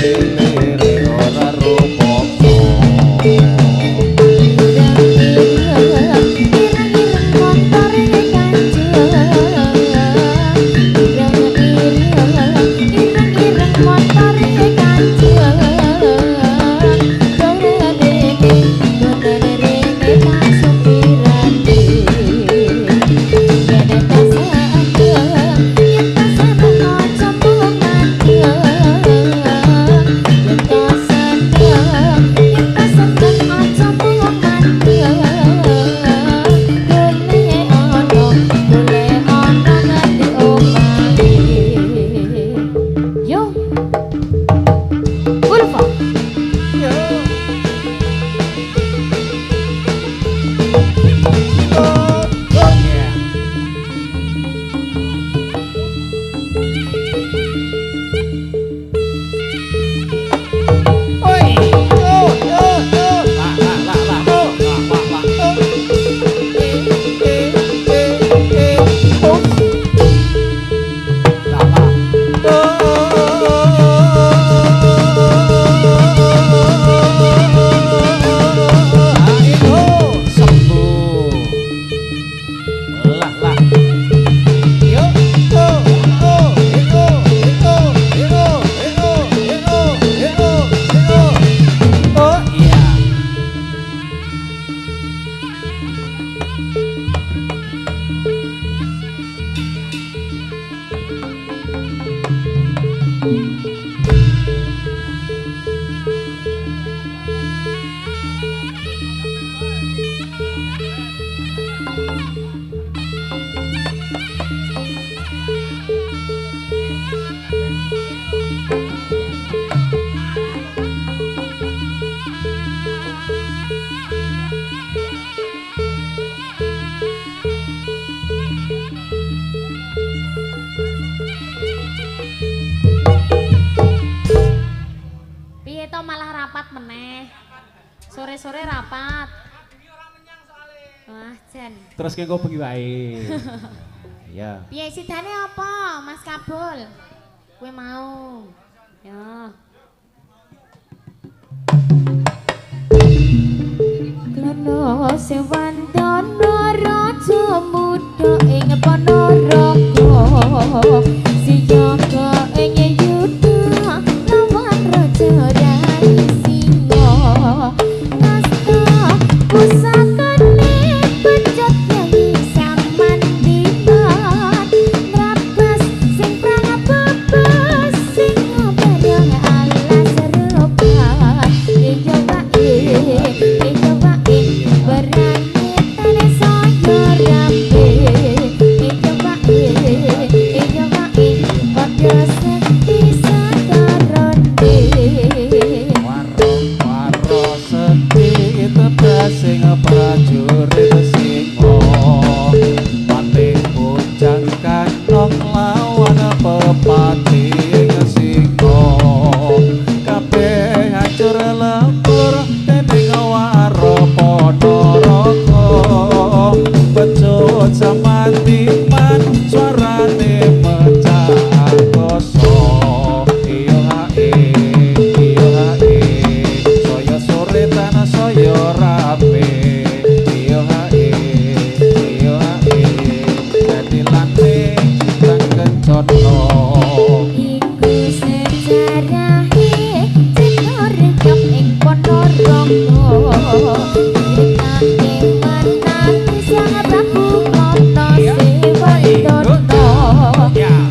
Speaker 6: Sing
Speaker 1: rapat meneh. Sore-sore rapat. Wah, Jan.
Speaker 2: Terus kengko bengi wae. Iya.
Speaker 1: Piye sidane apa, Mas Kabul? Kowe mau. Ya. Klono sewandana raja muda ing Ponorogo. Siyaga ing yuda lawan raja Rai Singa. Nasta pusakane pecut Kyai Samandiman. Nrabas sing prabebas sing bareng alas serupan. Iya wae berani tane saya rambe. Iya wae padha sekti sakaronde.
Speaker 2: Waro sekti tetes sing prajurit singa. Pati bujang kanong lawan pepati singa. Kabeh hancur lebur dening waro Ponorogo. Pecut Samandiman suarane mecah koso. Iyo hae saya sore tanah saya rapi. Iyo hae dadi lanting kang kencono.
Speaker 1: Iku sejarahe cekor nyok ing Ponorogo. Critane menang sang Prabu Mata Sewardana.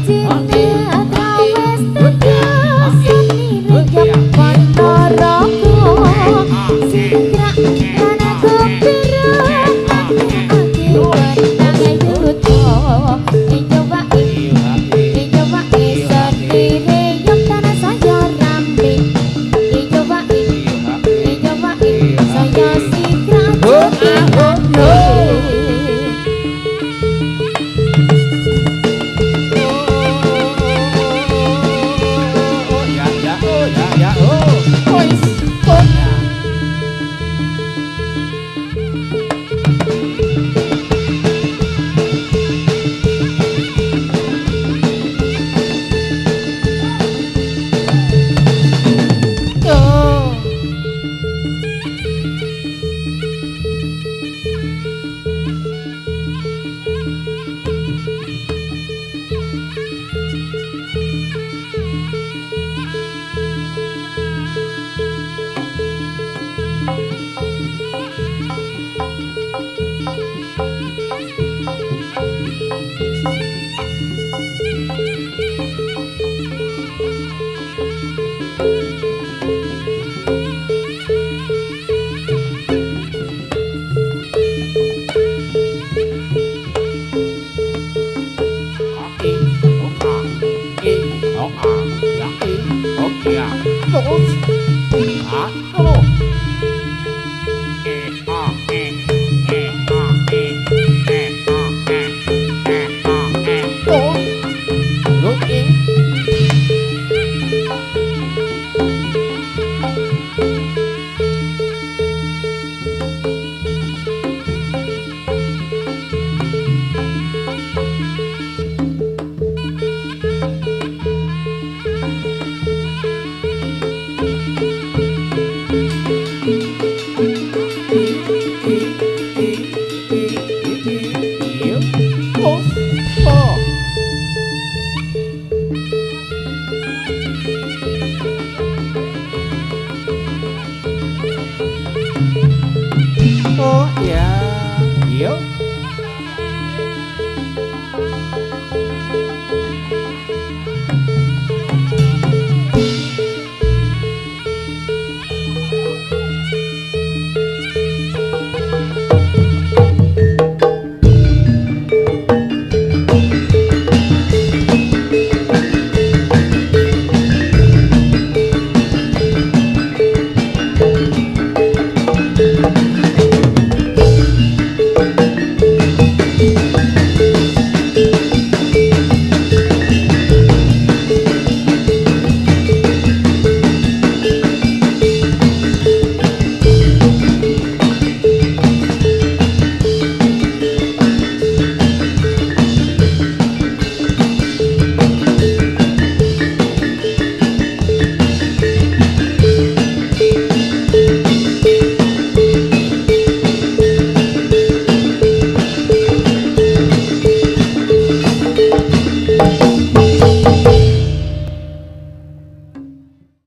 Speaker 1: Cine atrawes tegas seni rejak Ponorogo. Singkrak kana kepira ake wenang yuda. Ijo wae sendiri yok tanah saya rambe. Ijo wae saya singkrak jogeane.
Speaker 2: Oh,